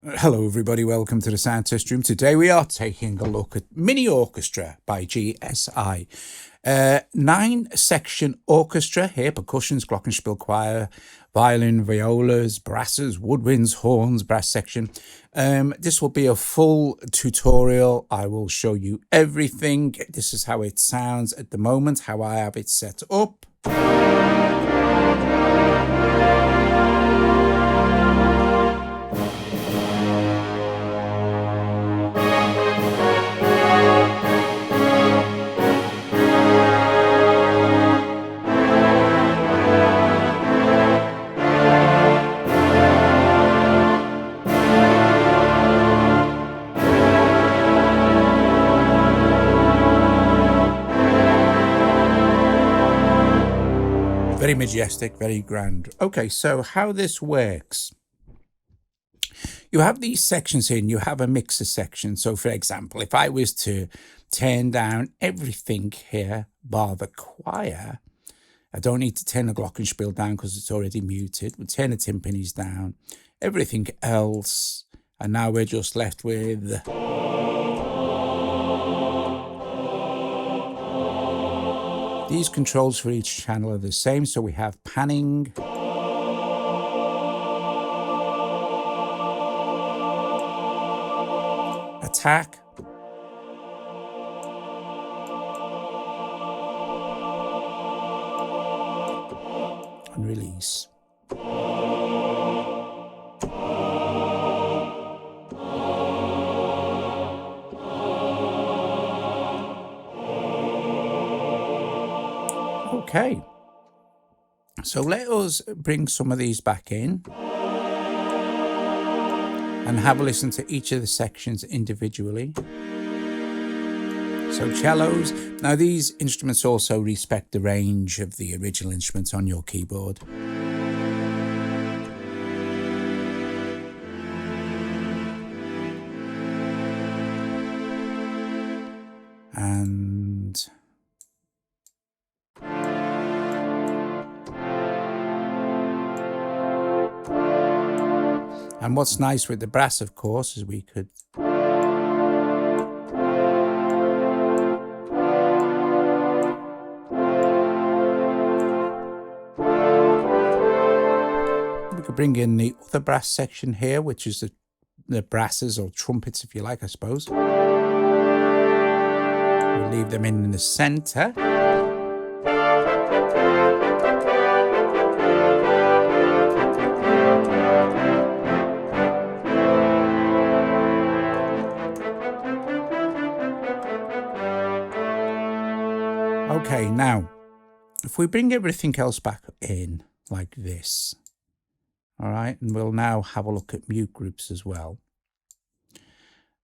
Hello everybody, welcome to the Sound Test Room. Today we are taking a look at Mini Orchestra by GSI. 9-section orchestra here, percussions, glockenspiel, choir, violin, violas, brasses, woodwinds, horns, brass section. This will be a full tutorial. I will show you everything. This is how it sounds at the moment, how I have it set up. Very majestic, very grand. Okay, so how this works. You have these sections here and you have a mixer section. So for example, if I was to turn down everything here bar the choir, I don't need to turn the glockenspiel down because it's already muted. We'll turn the timpanis down, everything else. And now we're just left with... These controls for each channel are the same, so we have panning, attack, and release. Okay, so let us bring some of these back in and have a listen to each of the sections individually. So cellos, now these instruments also respect the range of the original instruments on your keyboard. And what's nice with the brass, of course, is we could bring in the other brass section here, which is the brasses or trumpets, if you like, I suppose. We'll leave them in the center. Okay, now, if we bring everything else back in like this, all right, and we'll now have a look at mute groups as well.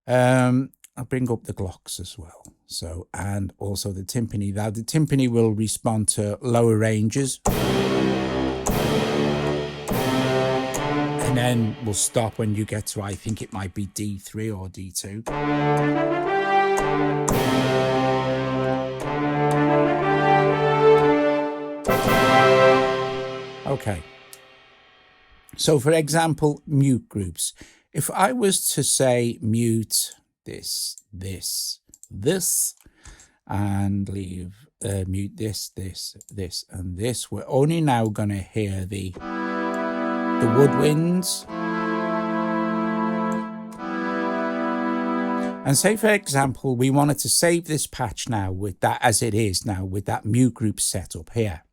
I'll bring up the glocks as well. So, and also the timpani. Now, the timpani will respond to lower ranges. And then we'll stop when you get to, I think it might be D3 or D2. Okay, so for example, mute groups. If I was to say mute this, and leave mute this, and this, we're only now going to hear the woodwinds. And say, for example, we wanted to save this patch now with that as it is now with that mute group setup here.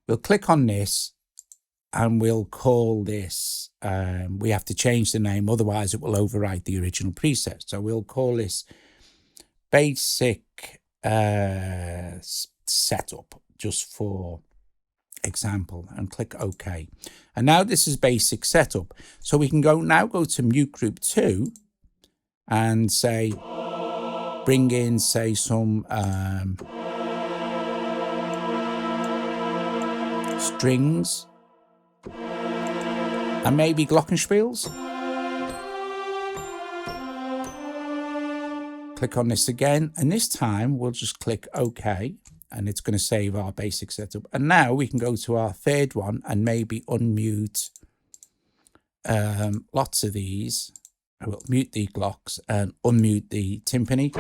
We'll click on this and we'll call this, we have to change the name, otherwise it will overwrite the original preset. So we'll call this basic setup, just for example, and click OK. And now this is basic setup. So we can now go to mute group 2 and say, bring in, say, some strings and maybe glockenspiels. Click on this again, and this time we'll just click OK, and it's going to save our basic setup. And now we can go to our third one and maybe unmute lots of these. I will mute the glocks and unmute the timpani.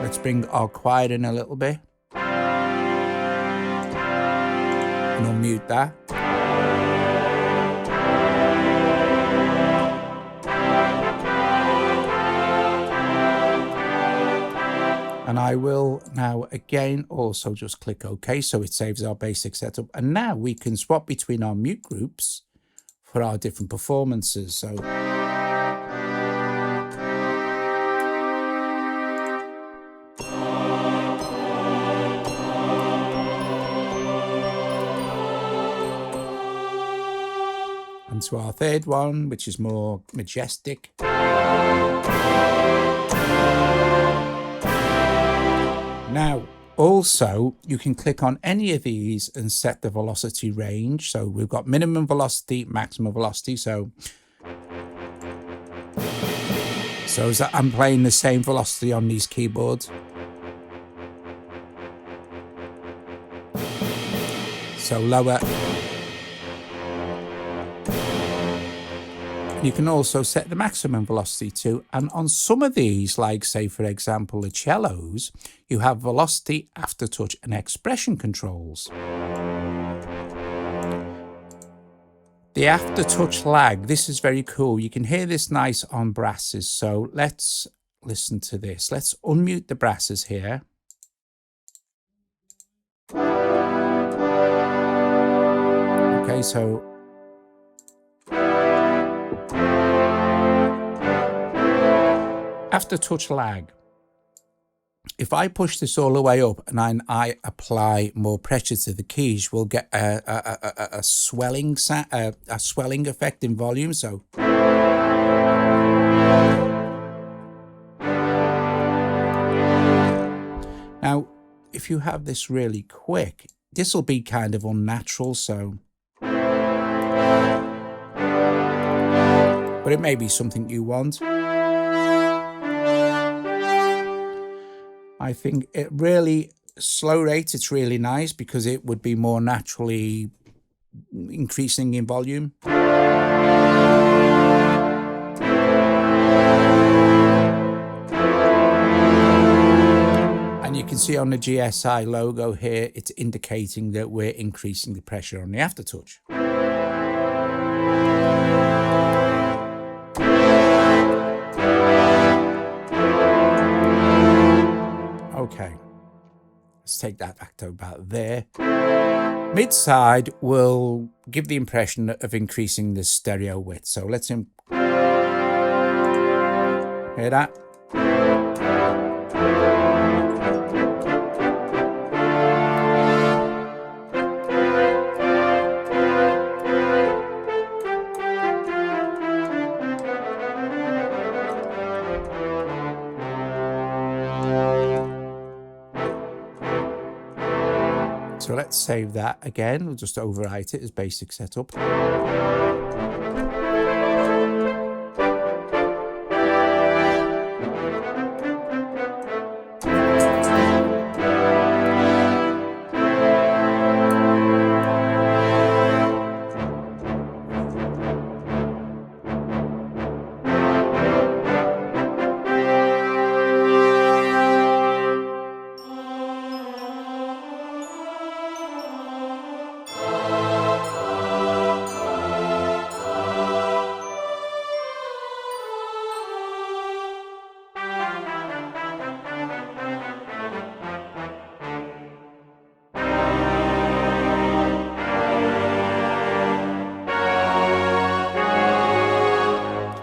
Let's bring our quiet in a little bit. And unmute that. And I will now again also just click OK, so it saves our basic setup. And now we can swap between our mute groups for our different performances. So and to our third one, which is more majestic. Now, also, you can click on any of these and set the velocity range. So we've got minimum velocity, maximum velocity. So as that I'm playing the same velocity on these keyboards. So lower. You can also set the maximum velocity too. And on some of these, like say, for example, the cellos, you have velocity, aftertouch, and expression controls. The aftertouch lag, this is very cool. You can hear this nice on brasses. So let's listen to this. Let's unmute the brasses here. Okay, so aftertouch lag. If I push this all the way up and I apply more pressure to the keys, we'll get a swelling effect in volume. So now, if you have this really quick, this will be kind of unnatural. So, but it may be something you want. I think it really, slow rate, it's really nice because it would be more naturally increasing in volume. And you can see on the GSI logo here, it's indicating that we're increasing the pressure on the aftertouch. Okay, let's take that back to about there. Mid-side will give the impression of increasing the stereo width. So let's hear that. So let's save that again. We'll just overwrite it as basic setup.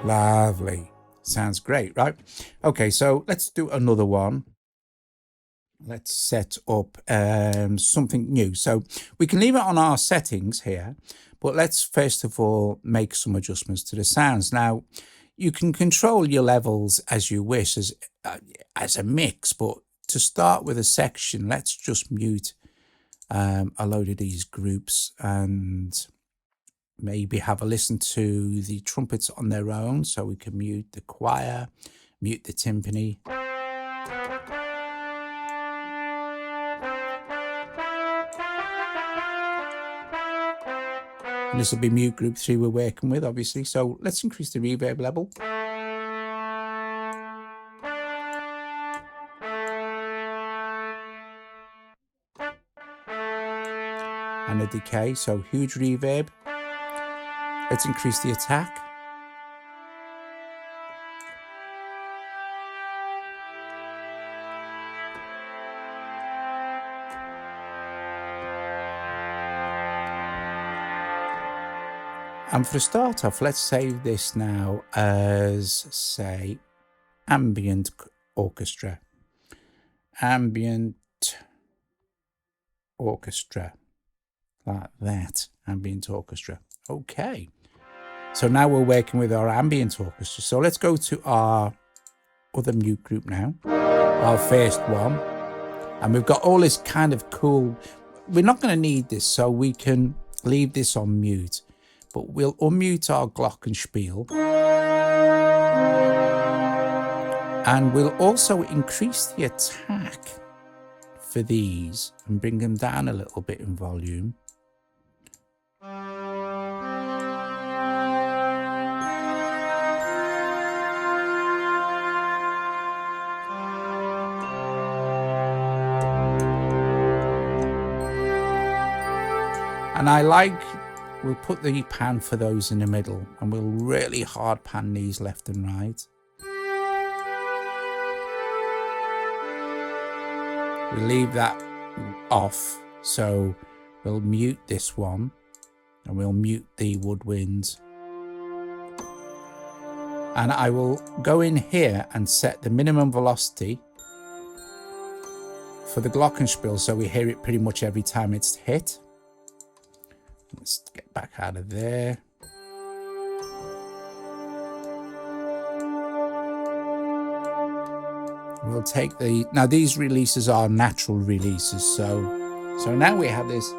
Lovely. Sounds great, right? Okay, so let's do another one. Let's set up something new. So we can leave it on our settings here, but let's first of all make some adjustments to the sounds. Now, you can control your levels as you wish as a mix, but to start with a section, let's just mute a load of these groups and maybe have a listen to the trumpets on their own. So we can mute the choir, mute the timpani. And this will be mute group 3 we're working with, obviously. So let's increase the reverb level. And the decay, so huge reverb. Let's increase the attack. And for a start off, let's save this now as, say, ambient orchestra. Ambient orchestra. Like that. Ambient orchestra. Okay. So now we're working with our ambient orchestra. So let's go to our other mute group now. Our first one. And we've got all this kind of cool... We're not going to need this, so we can leave this on mute. But we'll unmute our glockenspiel. And we'll also increase the attack for these and bring them down a little bit in volume. And I like... We'll put the pan for those in the middle, and we'll really hard pan these left and right. We'll leave that off, so we'll mute this one, and we'll mute the woodwinds. And I will go in here and set the minimum velocity for the glockenspiel, so we hear it pretty much every time it's hit. Let's get back out of there. We'll take the... Now these releases are natural releases, so now we have this.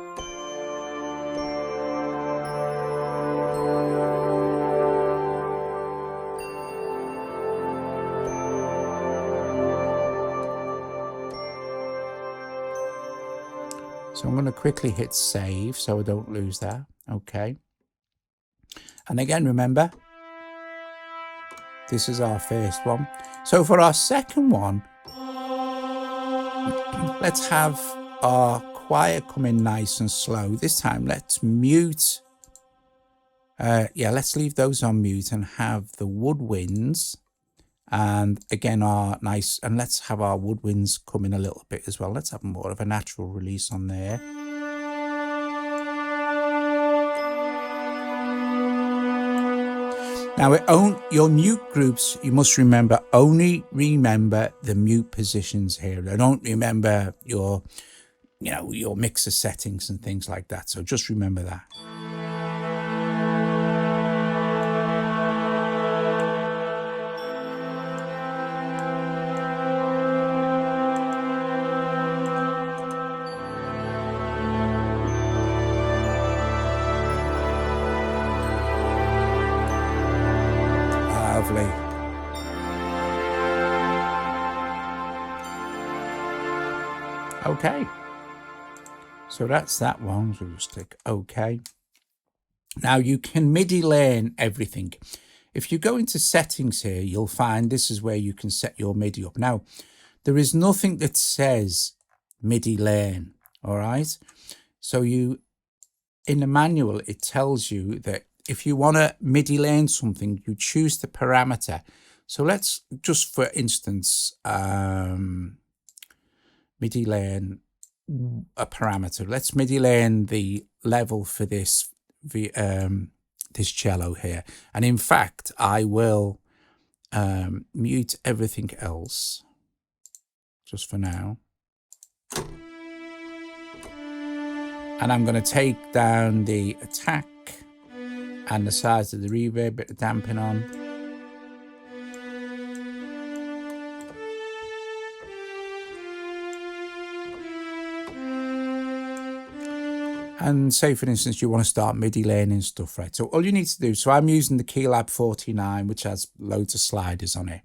So I'm going to quickly hit save so I don't lose that. Okay. And again, remember, this is our first one. So for our second one, let's have our choir come in nice and slow. This time, let's mute. Let's leave those on mute and have the woodwinds. And again, and let's have our woodwinds come in a little bit as well. Let's have more of a natural release on there. Now, your mute groups, you must remember, only remember the mute positions here. They don't remember your mixer settings and things like that. So just remember that. Lovely. Okay. So that's that one. So just click OK. Now you can MIDI learn everything. If you go into settings here, you'll find this is where you can set your MIDI up. Now, there is nothing that says MIDI learn. All right. So in the manual, it tells you that if you want to MIDI learn something, you choose the parameter. So let's just, for instance, MIDI learn a parameter. Let's MIDI learn the level for this cello here. And in fact, I will mute everything else just for now. And I'm going to take down the attack and the size of the reverb, bit of damping on. And say, for instance, you want to start MIDI learning stuff, right? So all you need to do, so I'm using the Keylab 49, which has loads of sliders on it.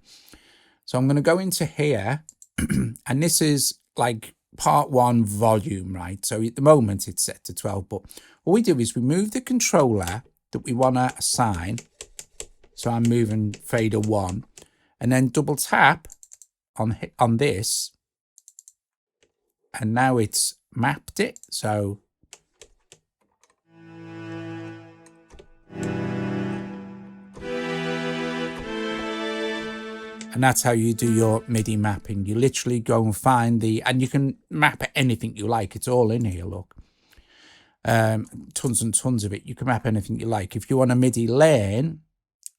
So I'm going to go into here, and this is like part 1 volume, right? So at the moment it's set to 12, but what we do is we move the controller that we want to assign. So I'm moving fader 1, and then double tap on this, and now it's mapped it. So and that's how you do your MIDI mapping. You literally go and find and you can map anything you like. It's all in here, look. Tons and tons of it. You can map anything you like. If you want a MIDI lane,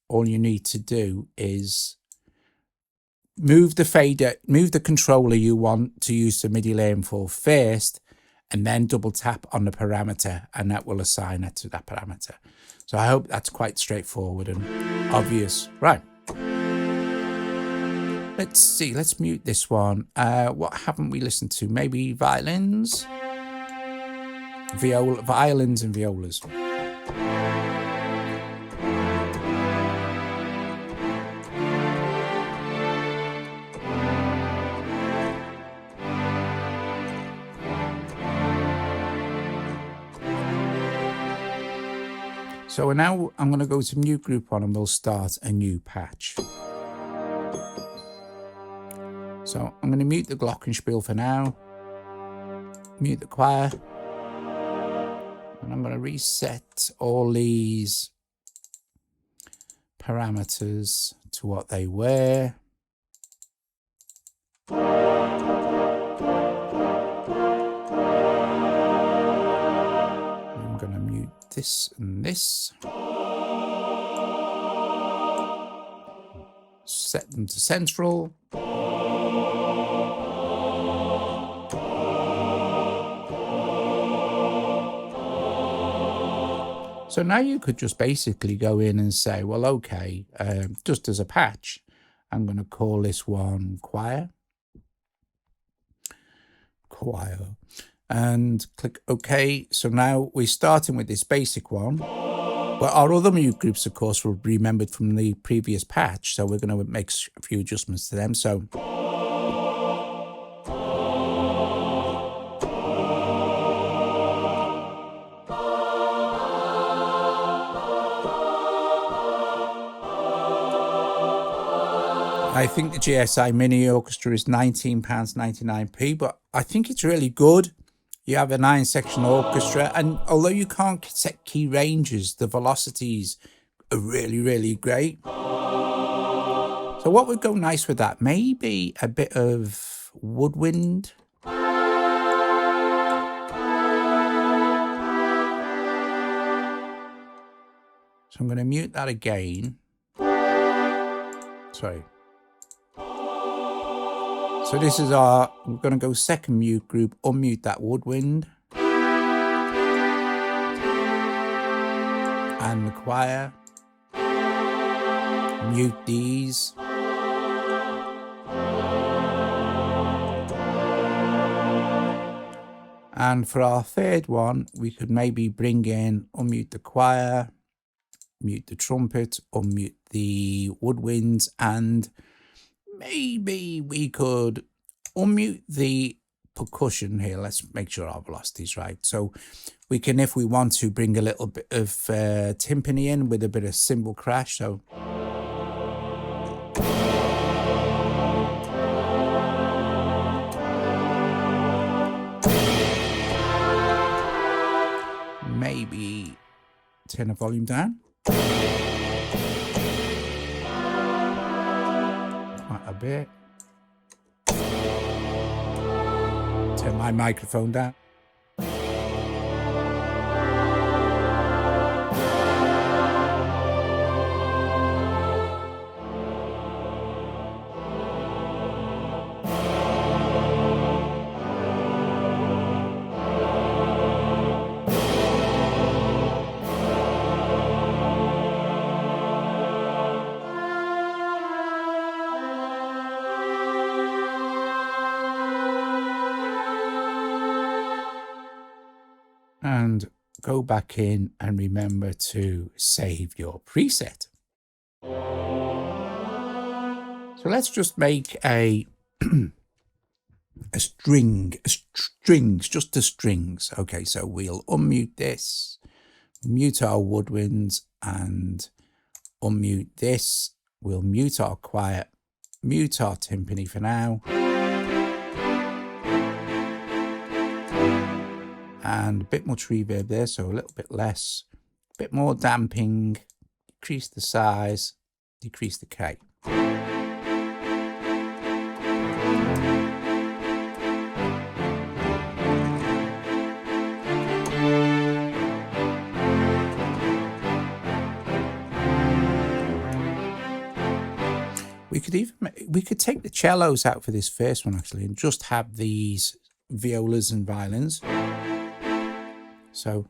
all you need to do is move the controller you want to use the MIDI lane for first, and then double tap on the parameter, and that will assign it to that parameter. So I hope that's quite straightforward and obvious. Right. Let's see, let's mute this one. What haven't we listened to? Maybe violins? Violins and violas. So now I'm going to go to Mute Group 1 and we'll start a new patch. So I'm going to mute the glockenspiel for now, mute the choir, and I'm going to reset all these parameters to what they were. I'm going to mute this and this. Set them to central. So now you could just basically go in and say, well, okay, just as a patch, I'm going to call this one choir, and click OK. So now we're starting with this basic one. But our other mute groups, of course, will be remembered from the previous patch. So we're going to make a few adjustments to them. So I think the GSI Mini Orchestra is £19.99p, but I think it's really good. You have a 9-section orchestra, and although you can't set key ranges, the velocities are really, really great. So what would go nice with that? Maybe a bit of woodwind. So I'm going to mute that again. Sorry. So this is we're going to go second mute group, unmute that woodwind. And the choir. Mute these. And for our third one, we could maybe bring in, unmute the choir, mute the trumpet, unmute the woodwinds, and maybe we could unmute the percussion here. Let's make sure our velocity is right. So we can, if we want to, bring a little bit of timpani in with a bit of cymbal crash. So maybe turn the volume down. A bit. Turn my microphone down. And go back in and remember to save your preset. So let's just make a strings, just the strings. Okay, so we'll unmute this, mute our woodwinds, and unmute this. We'll mute our quiet, mute our timpani for now. And a bit much reverb there, so a little bit less, a bit more damping, decrease the size, decrease the K. We could take the cellos out for this first one actually and just have these violas and violins. So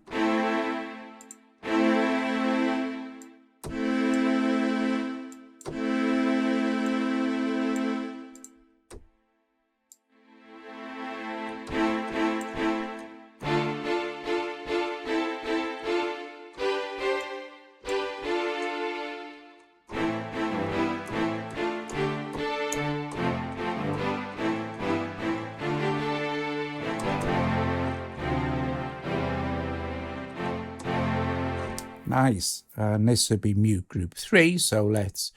nice. And this would be Moog Group 3. So let's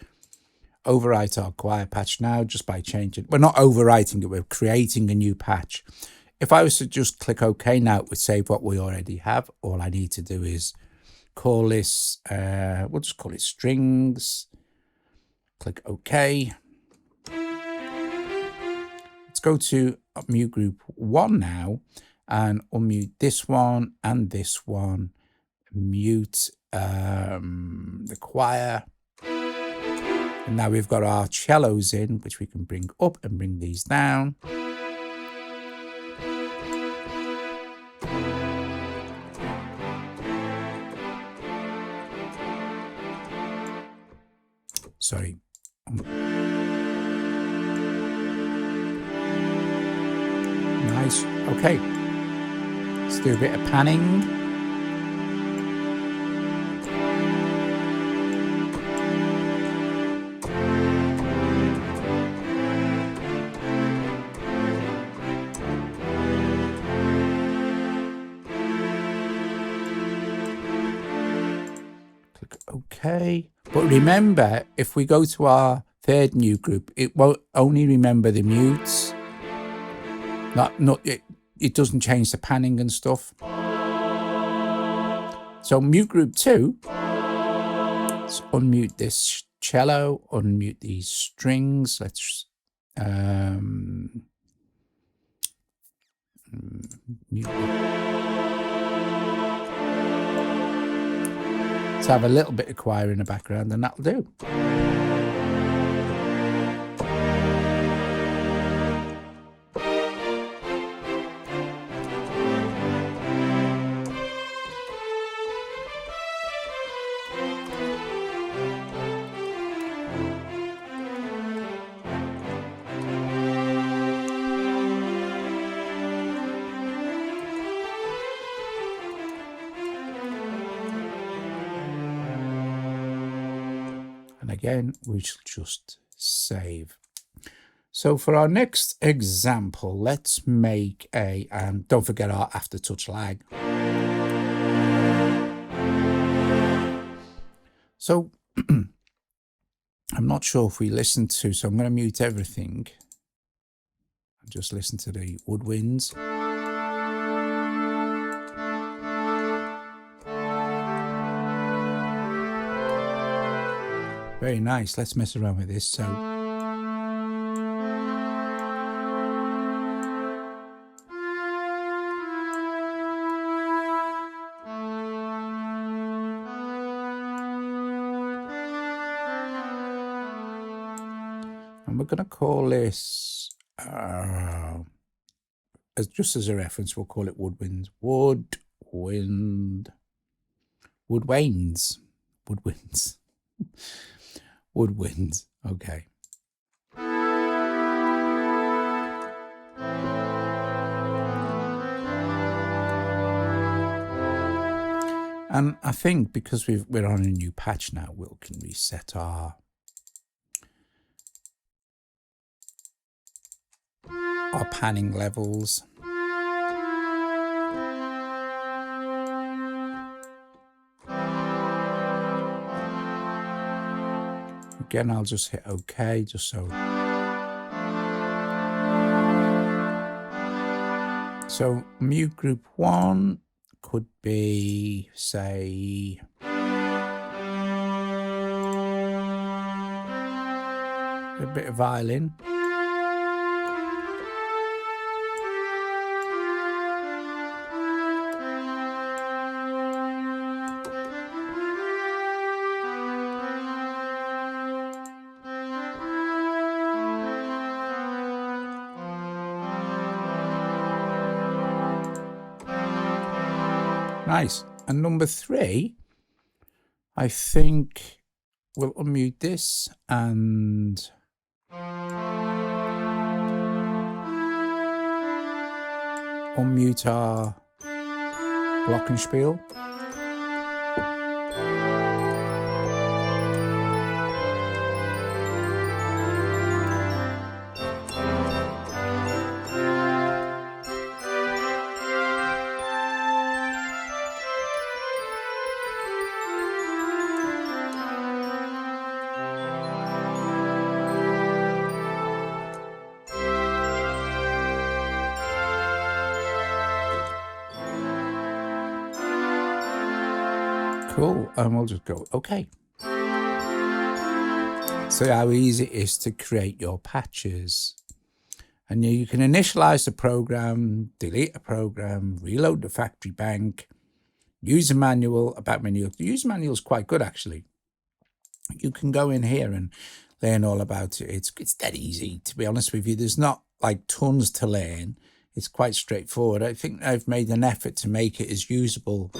overwrite our choir patch now just by changing. We're not overwriting it, we're creating a new patch. If I was to just click OK now, it would save what we already have. All I need to do is call this, we'll just call it strings. Click OK. Let's go to Moog Group 1 now and unmute this one and this one. Mute the choir. And now we've got our cellos in, which we can bring up and bring these down. Sorry. Nice. Okay. Let's do a bit of panning. Okay, but remember, if we go to our third new group, it won't only remember the mutes. It doesn't change the panning and stuff. So Moog Group 2, let's unmute this cello, unmute these strings. Let's mute it. Let's have a little bit of choir in the background and that'll do. Again, we shall just save. So for our next example, let's make a, and don't forget our aftertouch lag. So I'm not sure if we listen to, so I'm going to mute everything and just listen to the woodwinds. Very nice. Let's mess around with this. So and we're going to call this as just as a reference, we'll call it woodwinds. Woodwinds. Woodwinds. Okay. And I think because we're on a new patch now, we can reset our our panning levels. Again, I'll just hit OK, just so. So Moog Group 1 could be, say, a bit of violin. Nice. And number 3, I think we'll unmute this and unmute our glockenspiel. Cool, and we'll just go OK. So how easy it is to create your patches. And you can initialize the program, delete a program, reload the factory bank, user manual, about menu. The user manual is quite good, actually. You can go in here and learn all about it. It's dead easy, to be honest with you. There's not like tons to learn. It's quite straightforward. I think I've made an effort to make it as usable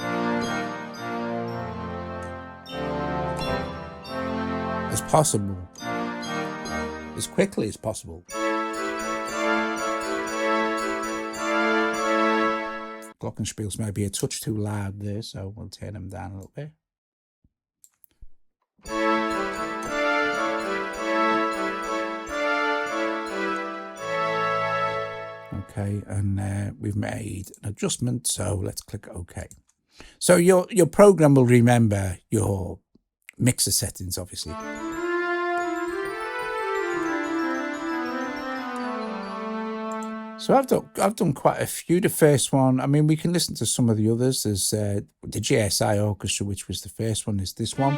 as possible, as quickly as possible. Glockenspiels might be a touch too loud there, so we'll turn them down a little bit. Okay, and we've made an adjustment, so let's click OK. So your program will remember your mixer settings, obviously. So I've done quite a few. The first one, I mean, we can listen to some of the others. There's the GSI Orchestra, which was the first one. Is this one?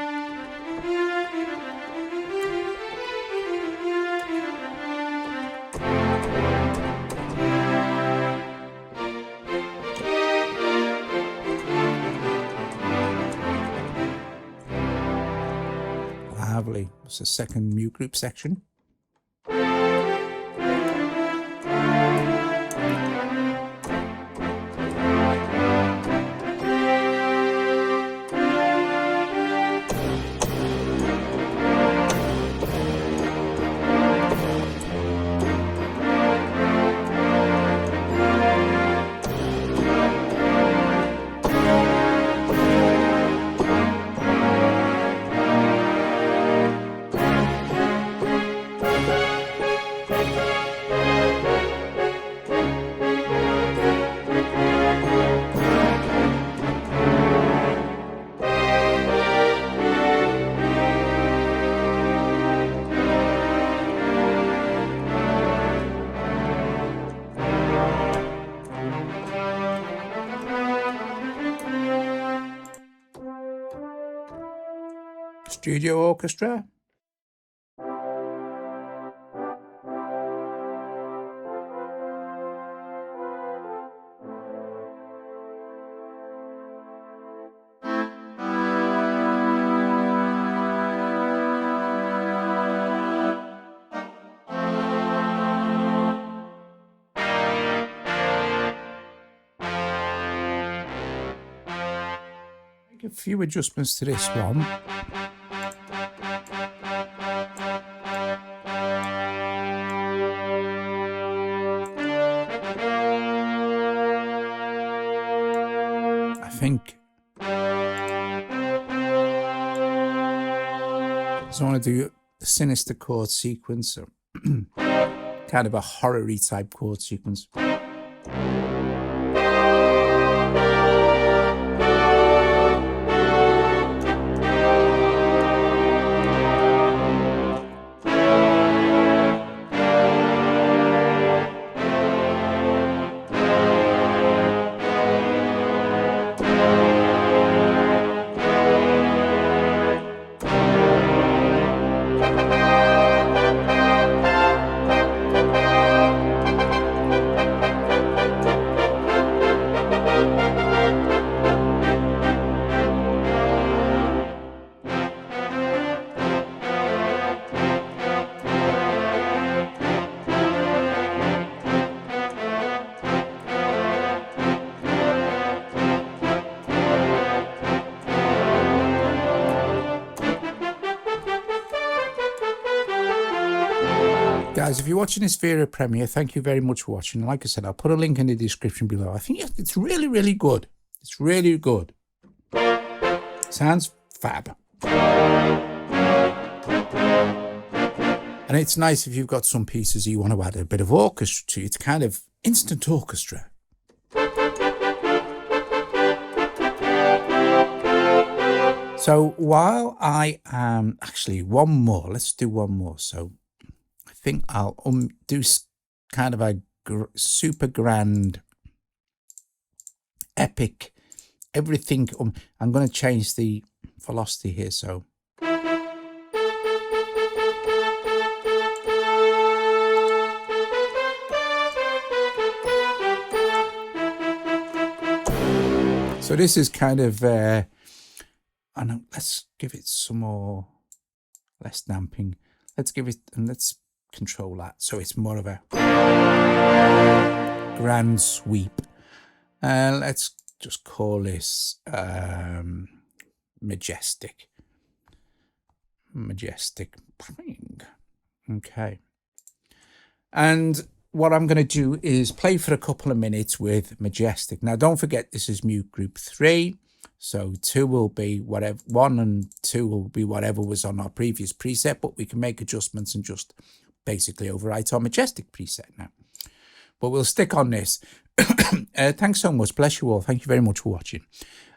Lovely. It's the second Moog Group section. Studio Orchestra. Make a few adjustments to this one. I think so. I want to do the sinister chord sequence. So kind of a horror-y type chord sequence. Guys, if you're watching this via a premiere, thank you very much for watching. Like I said, I'll put a link in the description below. I think it's really, really good. It's really good. Sounds fab. And it's nice if you've got some pieces you want to add a bit of orchestra to. It's kind of instant orchestra. So while I am actually one more, let's do one more. So I think I'll do kind of a super grand, epic, everything. I'm going to change the velocity here. So this is kind of, I know, let's give it some more, less damping. Let's give it, and let's control that. So it's more of a grand sweep. Let's just call this majestic. Okay. And what I'm going to do is play for a couple of minutes with majestic. Now, don't forget, this is mute group 3. So 2 will be whatever, 1 and 2 will be whatever was on our previous preset, but we can make adjustments and just basically overwrite our majestic preset now. But we'll stick on this. Thanks so much. Bless you all. Thank you very much for watching.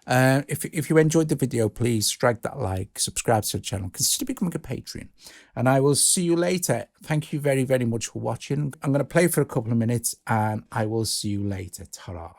If you enjoyed the video, please strike that like, subscribe to the channel, consider becoming a Patreon, and I will see you later. Thank you very, very much for watching. I'm going to play for a couple of minutes, and I will see you later. Ta-ra.